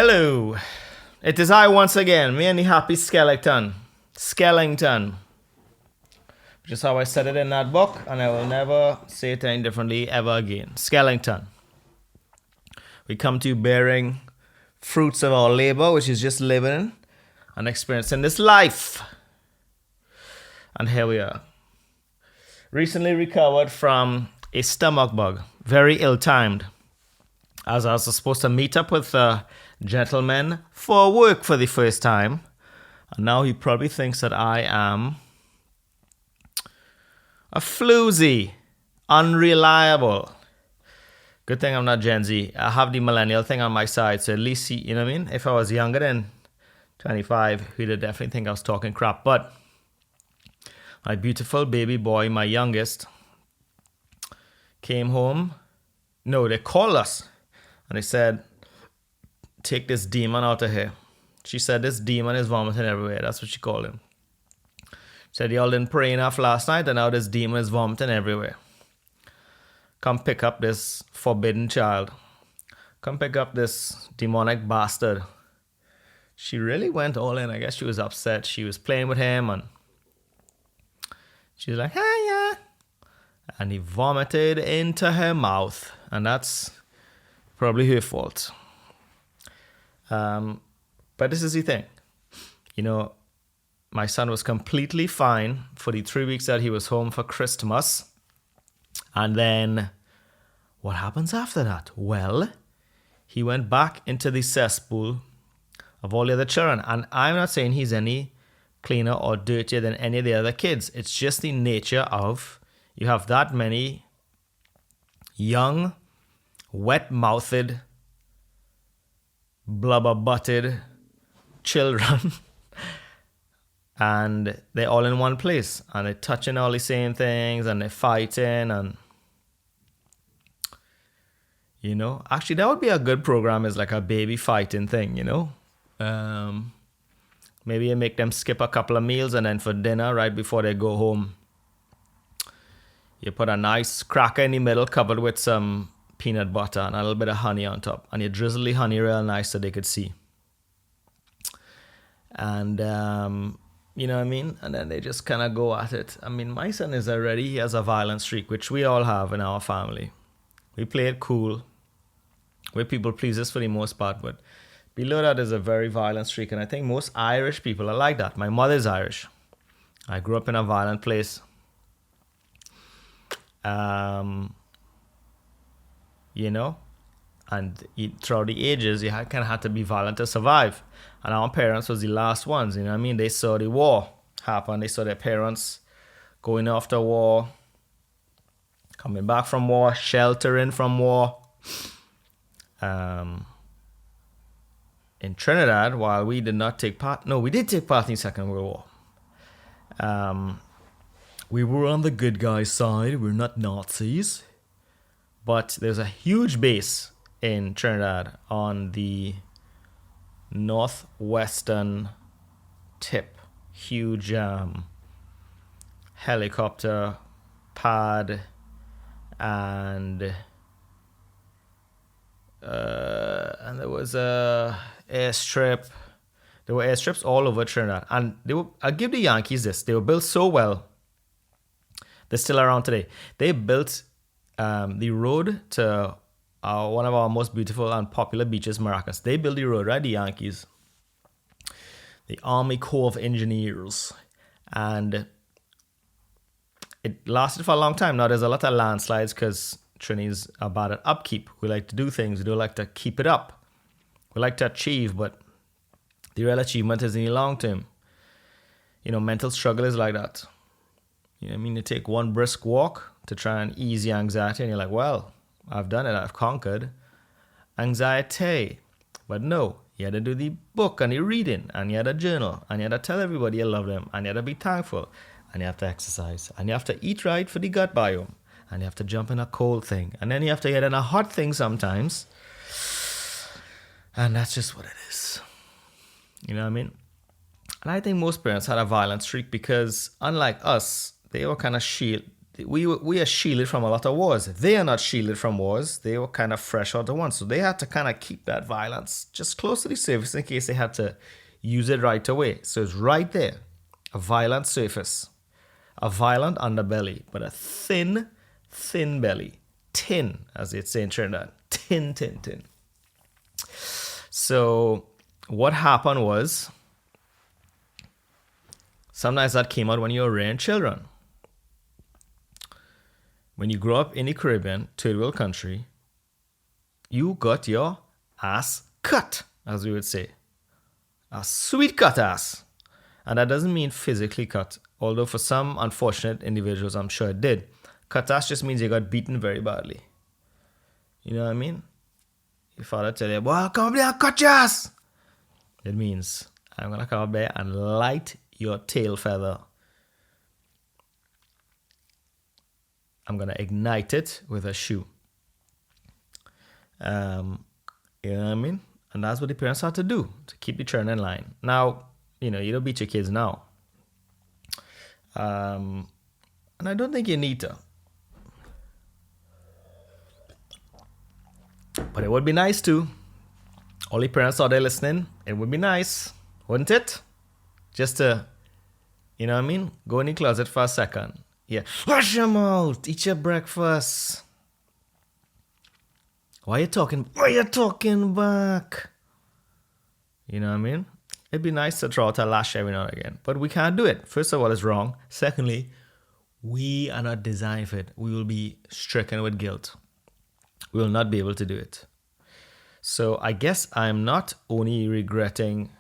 Hello, it is I once again, me and the happy Skellington, which is how I said it in that book, and I will never say it any differently ever again. Skellington. We come to you bearing fruits of our labor, which is just living and experiencing this life. And here we are. Recently recovered from a stomach bug, very ill-timed, as I was supposed to meet up with a gentleman for work for the first time. And now he probably thinks that I am a floozy, unreliable. Good thing I'm not Gen Z. I have the millennial thing on my side, so at least you know what I mean? If I was younger than 25, he'd definitely think I was talking crap. But my beautiful baby boy, my youngest, came home. No, they called us and they said, take this demon out of here. She said, this demon is vomiting everywhere. That's what she called him. Said, y'all didn't pray enough last night and now this demon is vomiting everywhere. Come pick up this forbidden child. Come pick up this demonic bastard. She really went all in. I guess she was upset. She was playing with him and she was like, hiya. And he vomited into her mouth. And that's probably her fault. But this is the thing. You know, my son was completely fine for the 3 weeks that he was home for Christmas. And then what happens after that? Well, he went back into the cesspool of all the other children. And I'm not saying he's any cleaner or dirtier than any of the other kids. It's just the nature of you have that many young, wet-mouthed, blubber-butted children and they're all in one place and they're touching all the same things and they're fighting and you know, actually that would be a good program, is like a baby fighting thing, you know. Maybe you make them skip a couple of meals and then for dinner right before they go home you put a nice cracker in the middle covered with some peanut butter and a little bit of honey on top, and you drizzle the honey real nice so they could see. And you know what I mean? And then they just kind of go at it. I mean, my son he has a violent streak, which we all have in our family. We play it cool. We're people pleasers for the most part, but below that is a very violent streak. And I think most Irish people are like that. My mother's Irish. I grew up in a violent place. You know, and throughout the ages, you kind of had to be violent to survive. And our parents was the last ones, you know what I mean? They saw the war happen. They saw their parents going off to war, coming back from war, sheltering from war. In Trinidad, while we did not take part, no, we did take part in the Second World War. We were on the good guys' side. We're not Nazis. But there's a huge base in Trinidad on the northwestern tip. Huge helicopter pad and there was a airstrip. There were airstrips all over Trinidad. And I'll give the Yankees this. They were built so well. They're still around today. They built the road to one of our most beautiful and popular beaches, Maracas. They built the road, right? The Yankees. The Army Corps of Engineers. And it lasted for a long time. Now, there's a lot of landslides because Trinis are bad at upkeep. We like to do things. We don't like to keep it up. We like to achieve, but the real achievement is in the long term. You know, mental struggle is like that. You know what I mean? You take one brisk walk to try and ease your anxiety, and you're like, well, I've done it. I've conquered anxiety. But no, you had to do the book and the reading, and you had to journal, and you had to tell everybody you love them, and you had to be thankful, and you have to exercise, and you have to eat right for the gut biome, and you have to jump in a cold thing, and then you have to get in a hot thing sometimes. And that's just what it is. You know what I mean? And I think most parents had a violent streak because, unlike us, they were kind of we are shielded from a lot of wars. They are not shielded from wars. They were kind of fresh out of one. So they had to kind of keep that violence just close to the surface in case they had to use it right away. So it's right there. A violent surface. A violent underbelly, but a thin belly. Tin, as they'd say in Trinidad. Tin. So what happened was, sometimes that came out when you were rearing children. When you grow up in the Caribbean, third world country, you got your ass cut, as we would say. A sweet cut ass. And that doesn't mean physically cut, although for some unfortunate individuals, I'm sure it did. Cut ass just means you got beaten very badly. You know what I mean? Your father tell you, boy, come up there and cut your ass. It means, I'm going to come up there and light your tail feather. I'm going to ignite it with a shoe. You know what I mean? And that's what the parents have to do to keep the children in line. Now, you don't beat your kids now. And I don't think you need to. But it would be nice to. All the parents out there listening, it would be nice, wouldn't it? Just to, you know what I mean? Go in the closet for a second. Yeah. Wash your mouth. Eat your breakfast. Why are you talking back? You know what I mean? It'd be nice to throw out a lash every now and again. But we can't do it. First of all, it's wrong. Secondly, we are not designed for it. We will be stricken with guilt. We will not be able to do it. So I guess I'm not only regretting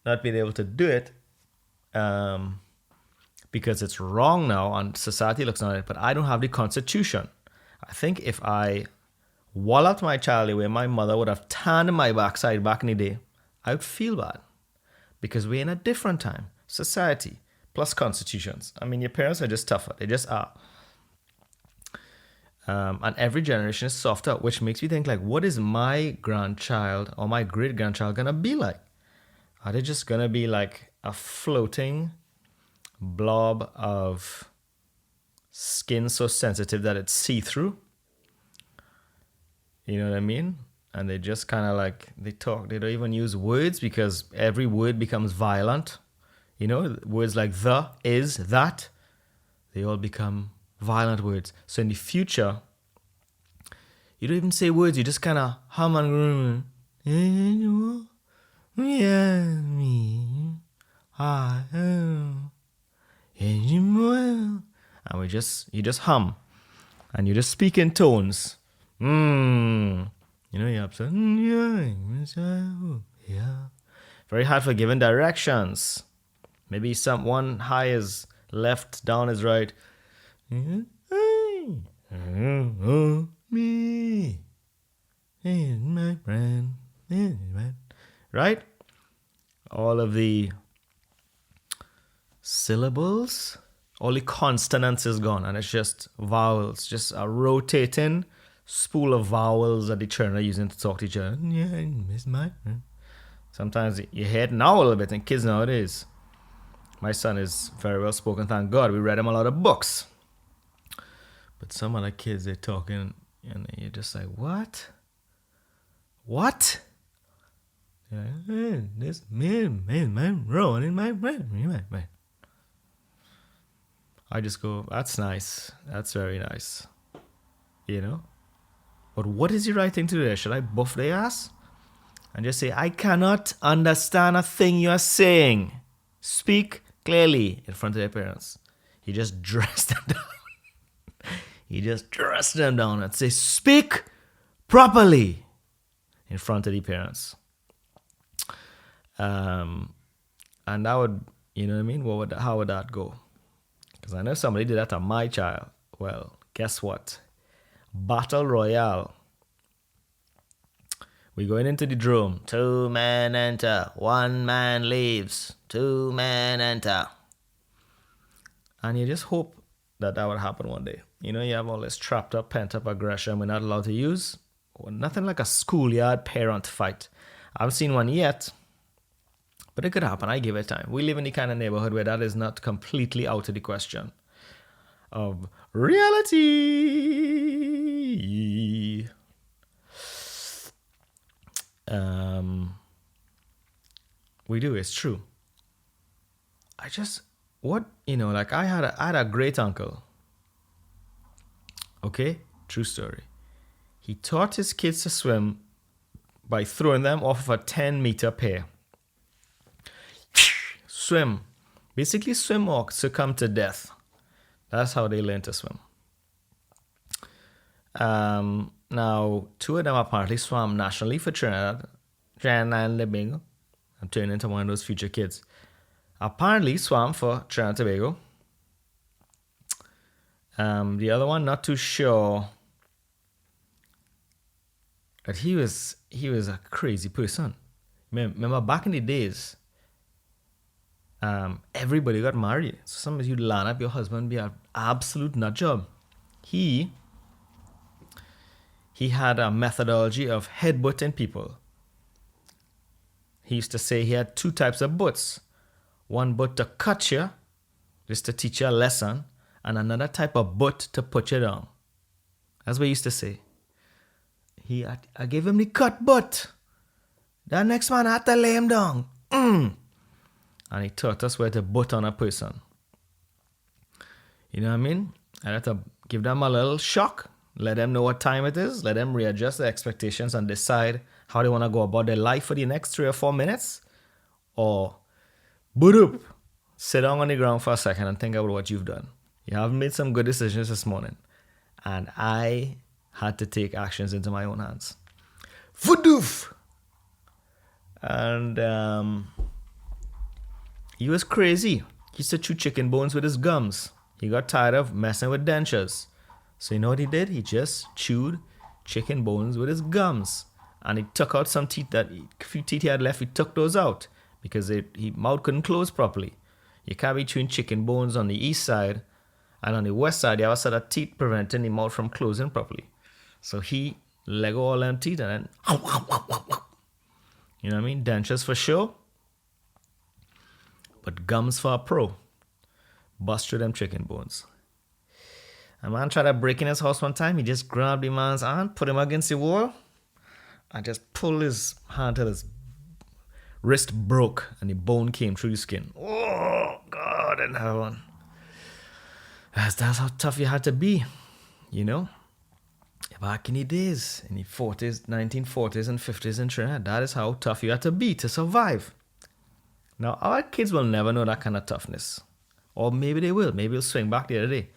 not being able to do it, because it's wrong now and society looks on it, but I don't have the constitution. I think if I walloped my child the way my mother would have tanned my backside back in the day, I would feel bad. Because we're in a different time. Society plus constitutions. I mean, your parents are just tougher. They just are. And every generation is softer, which makes me think, like, what is my grandchild or my great-grandchild going to be like? Are they just going to be like a floating blob of skin so sensitive that it's see-through? You know what I mean? And they just kind of like, they talk, they don't even use words because every word becomes violent. You know, words like the, is, that, they all become violent words. So in the future, you don't even say words, you just kind of hum and yeah, me, I am, and you just hum, and you just speak in tones. You know, you're upset. Yeah. Very hard for giving directions. Maybe one high is left, down is right. Me. My friend. Right? All of the syllables, all the consonants is gone, and it's just vowels, just a rotating spool of vowels that the children are using to talk to each other. Yeah, miss my friend. Sometimes you hear it now a little bit, and kids nowadays. My son is very well spoken, thank God. We read him a lot of books. But some other kids, they're talking, and you're just like, what? What? You're like, hey, this man, rolling my brain. I just go, that's nice. That's very nice. You know? But what is the right thing to do there? Should I buff their ass? And just say, I cannot understand a thing you're saying. Speak clearly in front of their parents. You just dress them down. You just dress them down and say, speak properly in front of the parents. And that would, you know what I mean? How would that go? Because I know somebody did that to my child. Well, guess what? Battle Royale. We're going into the drum. 2 men enter. 1 man leaves. 2 men enter. And you just hope that would happen one day. You know, you have all this trapped up, pent up aggression we're not allowed to use. Well, nothing like a schoolyard parent fight. I haven't seen one yet, but it could happen. I give it time. We live in the kind of neighborhood where that is not completely out of the question. of reality. We do. It's true. I had a great uncle. Okay, true story. He taught his kids to swim by throwing them off of a 10-meter pier. Swim. Basically swim or succumb to death. That's how they learn to swim. Now, two of them apparently swam nationally for Trinidad and Tobago. I'm turning into one of those future kids. Apparently swam for Trinidad and Tobago. The other one, not too sure. But he was a crazy person. Remember back in the days, everybody got married. So sometimes you'd line up your husband, be an absolute nut job. He had a methodology of headbutting people. He used to say he had two types of butts. One butt to cut you, just to teach you a lesson, and another type of butt to put you down. That's what he used to say. I gave him the cut butt. The next man had to lay him down. And he taught us where to butt on a person. You know what I mean? I had to give them a little shock, let them know what time it is, let them readjust their expectations and decide how they want to go about their life for the next 3 or 4 minutes. Or, boop, sit down on the ground for a second and think about what you've done. You have made some good decisions this morning. And I had to take actions into my own hands. Voodoof! And he was crazy. He used to chew chicken bones with his gums. He got tired of messing with dentures. So you know what he did? He just chewed chicken bones with his gums. And he took out some teeth a few teeth he had left, he took those out. Because his mouth couldn't close properly. You can't be chewing chicken bones on the east side. And on the west side, you have a set of teeth preventing the mouth from closing properly. So he let go all them teeth and then... You know what I mean? Dentures for sure. But gums for a pro. Bust through them chicken bones. A man tried to break in his house one time. He just grabbed the man's hand, put him against the wall, and just pulled his hand till his wrist broke and the bone came through the skin. Oh, God in heaven. That's how tough you had to be, you know? Back in the days, in the 40s, 1940s and 50s in Trinidad, that is how tough you had to be to survive. Now, our kids will never know that kind of toughness. Or maybe they will. Maybe they'll swing back the other day.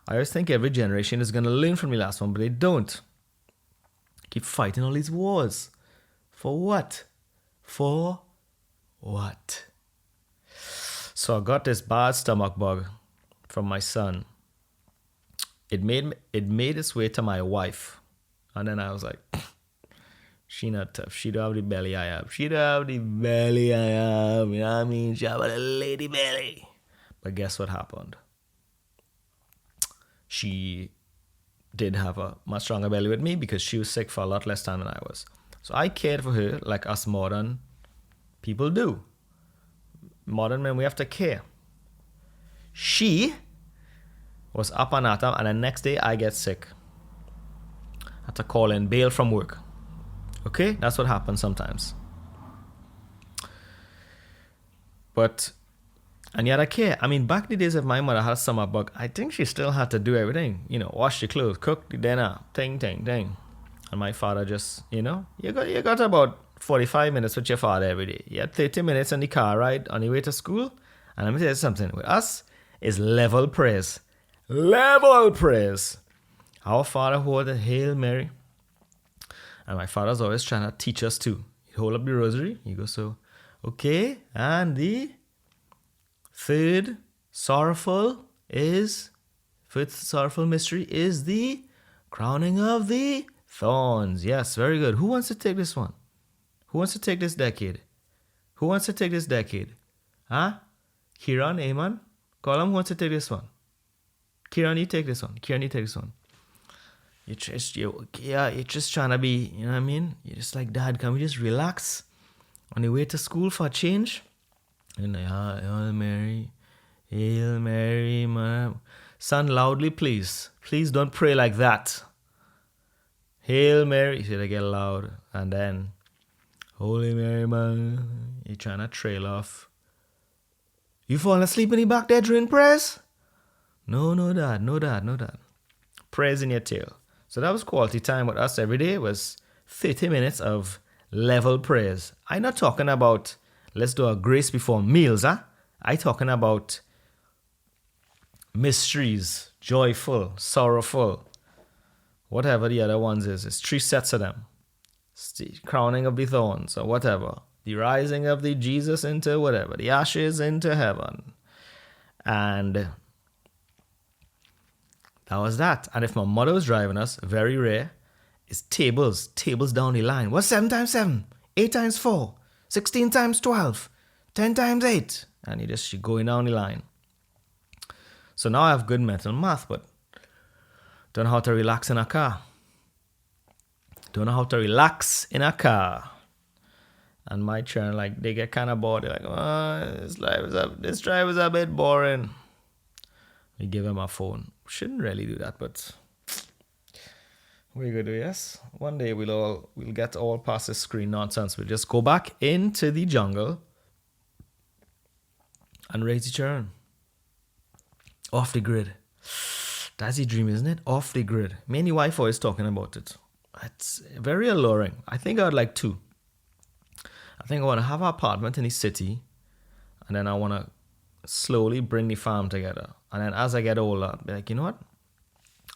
I always think every generation is going to learn from the last one, but they don't. Keep fighting all these wars. For what? For what? So I got this bad stomach bug from my son. It made its way to my wife. And then I was like, she not tough. She don't have the belly I have. She don't have the belly I have. You know what I mean? She have a lady belly. But guess what happened? She did have a much stronger belly with me because she was sick for a lot less time than I was. So I cared for her like us modern people do. Modern men, we have to care. She was up and at 'em, and the next day I get sick. I had to call in bail from work. Okay? That's what happens sometimes. And yet I care. I mean, back in the days if my mother had a stomach bug, I think she still had to do everything. You know, wash the clothes, cook the dinner, ting. And my father just, you know, you got about 45 minutes with your father every day. You had 30 minutes on the car ride on the way to school. And let me tell you something. With us, is level praise. Level praise. Our father hold a Hail Mary. And my father's always trying to teach us too. He hold up the rosary. He goes, so, okay, and the fifth sorrowful mystery is the crowning of the thorns. Yes, very good. Who wants to take this one? Who wants to take this decade? Huh? Kieran, Amen? Call him, who wants to take this one? Kieran, you take this one. You're just trying to be, you know what I mean? You're just like, Dad, can we just relax on the way to school for a change? And Hail Mary, Mother. Son, loudly, please. Please don't pray like that. Hail Mary. See, they get loud. And then, Holy Mary, man. You're trying to trail off. You falling asleep in the back there during prayers? No, Dad. Prayers in your tail. So that was quality time with us every day. It was 30 minutes of level prayers. I'm not talking about let's do a grace before meals, huh? I'm talking about mysteries, joyful, sorrowful, whatever the other ones is. It's 3 sets of them. It's the crowning of the thorns or whatever. The rising of the Jesus into whatever. The ashes into heaven. And that was that. And if my mother was driving us, very rare, it's tables down the line. What's 7 times 7? 8 times 4? 16 times 12? 10 times 8? And you going down the line. So now I have good mental math, but don't know how to relax in a car. And my children, like, they get kind of bored. They're like, oh, this drive is a bit boring. We give them a phone. Shouldn't really do that, but we're gonna do, yes. One day we'll get all past this screen nonsense. We'll just go back into the jungle and raise the children. Off the grid. That's the dream, isn't it? Off the grid. Me and the wife always talking about it. It's very alluring. I think I would like 2. I think I want to have an apartment in the city, and then I want to slowly bring the farm together. And then as I get older, I'll be like, you know what?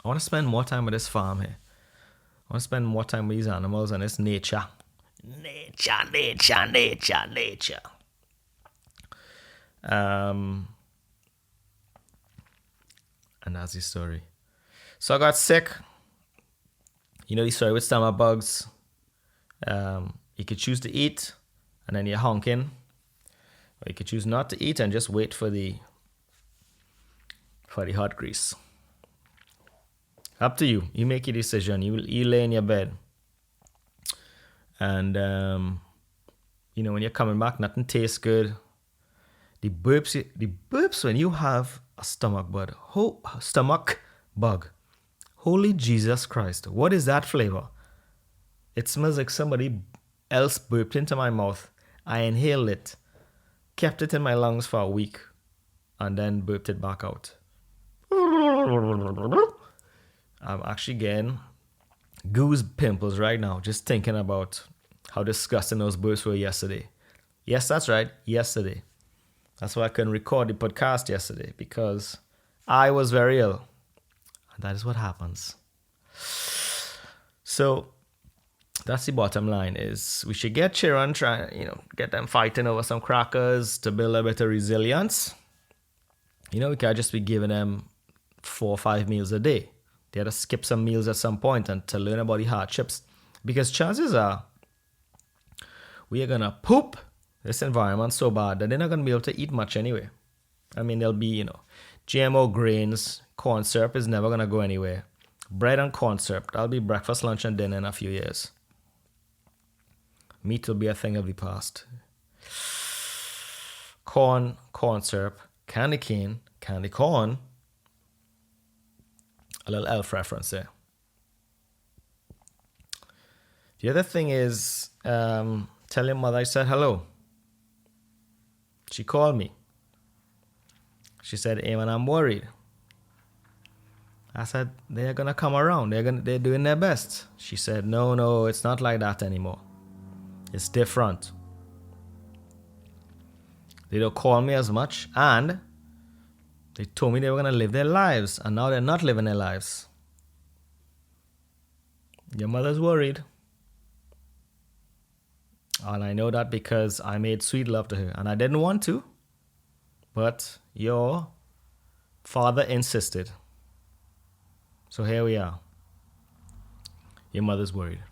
I want to spend more time with this farm here. I want to spend more time with these animals and this nature. Nature. And that's the story. So I got sick. You know the story with stomach bugs. You could choose to eat, and then you're honking. Or you could choose not to eat and just wait for the hot grease. Up to you. You make your decision. You lay in your bed. And, when you're coming back, nothing tastes good. The burps when you have a stomach bug. Holy Jesus Christ. What is that flavor? It smells like somebody else burped into my mouth. I inhaled it, kept it in my lungs for a week, and then burped it back out. I'm actually getting goose pimples right now just thinking about how disgusting those burps were yesterday. Yes, that's right, yesterday. That's why I couldn't record the podcast yesterday, because I was very ill. And that is what happens. So that's the bottom line, is we should get children, get them fighting over some crackers to build a bit of resilience. We can't just be giving them 4 or 5 meals a day. They had to skip some meals at some point and to learn about the hardships. Because chances are we are going to poop this environment so bad that they're not going to be able to eat much anyway. I mean, there'll be, GMO grains, corn syrup is never going to go anywhere. Bread and corn syrup, that'll be breakfast, lunch, and dinner in a few years. Meat will be a thing of the past. Corn syrup, candy cane, candy corn. A little elf reference there. The other thing is, tell your mother I said hello. She called me. She said, Eamon, I'm worried. I said, they're going to come around. They're doing their best. She said, no, it's not like that anymore. It's different. They don't call me as much, and they told me they were going to live their lives, and now they're not living their lives. Your mother's worried. And I know that because I made sweet love to her, and I didn't want to, but your father insisted. So here we are. Your mother's worried.